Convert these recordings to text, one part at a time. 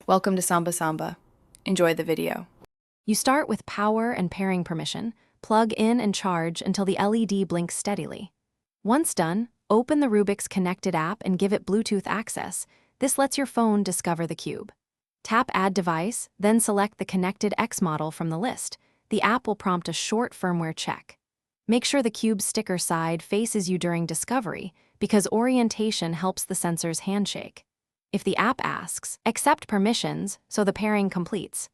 Welcome to Samba Samba. Enjoy the video. You start with power and pairing permission, plug in and charge until the LED blinks steadily. Once done, open the Rubik's connected app and give it Bluetooth access. This lets your phone discover the cube. Tap Add Device, then select the connected X model from the list. The app will prompt a short firmware check. Make sure the cube's sticker side faces you during discovery, because orientation helps the sensor's handshake. If the app asks, accept permissions so the pairing completes.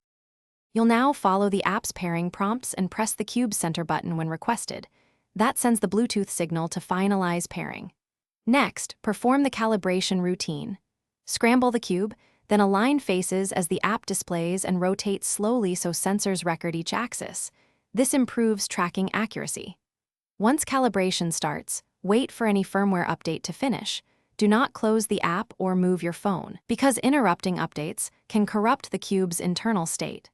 You'll now follow the app's pairing prompts and press the cube's center button when requested. That sends the Bluetooth signal to finalize pairing. Next, perform the calibration routine. Scramble the cube, then align faces as the app displays and rotate slowly so sensors record each axis. This improves tracking accuracy. Once calibration starts, wait for any firmware update to finish. Do not close the app or move your phone, because interrupting updates can corrupt the cube's internal state.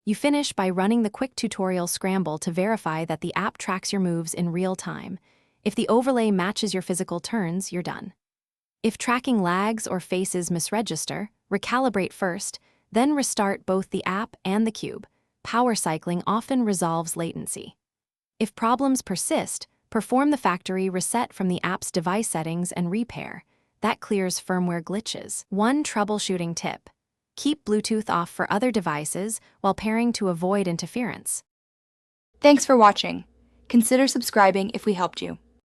You finish by running the quick tutorial scramble to verify that the app tracks your moves in real time. If the overlay matches your physical turns, you're done. If tracking lags or faces misregister, recalibrate first, then restart both the app and the cube. Power cycling often resolves latency. If problems persist, perform the factory reset from the app's device settings and repair. That clears firmware glitches. One troubleshooting tip: keep Bluetooth off for other devices while pairing to avoid interference. Thanks for watching. Consider subscribing if we helped you.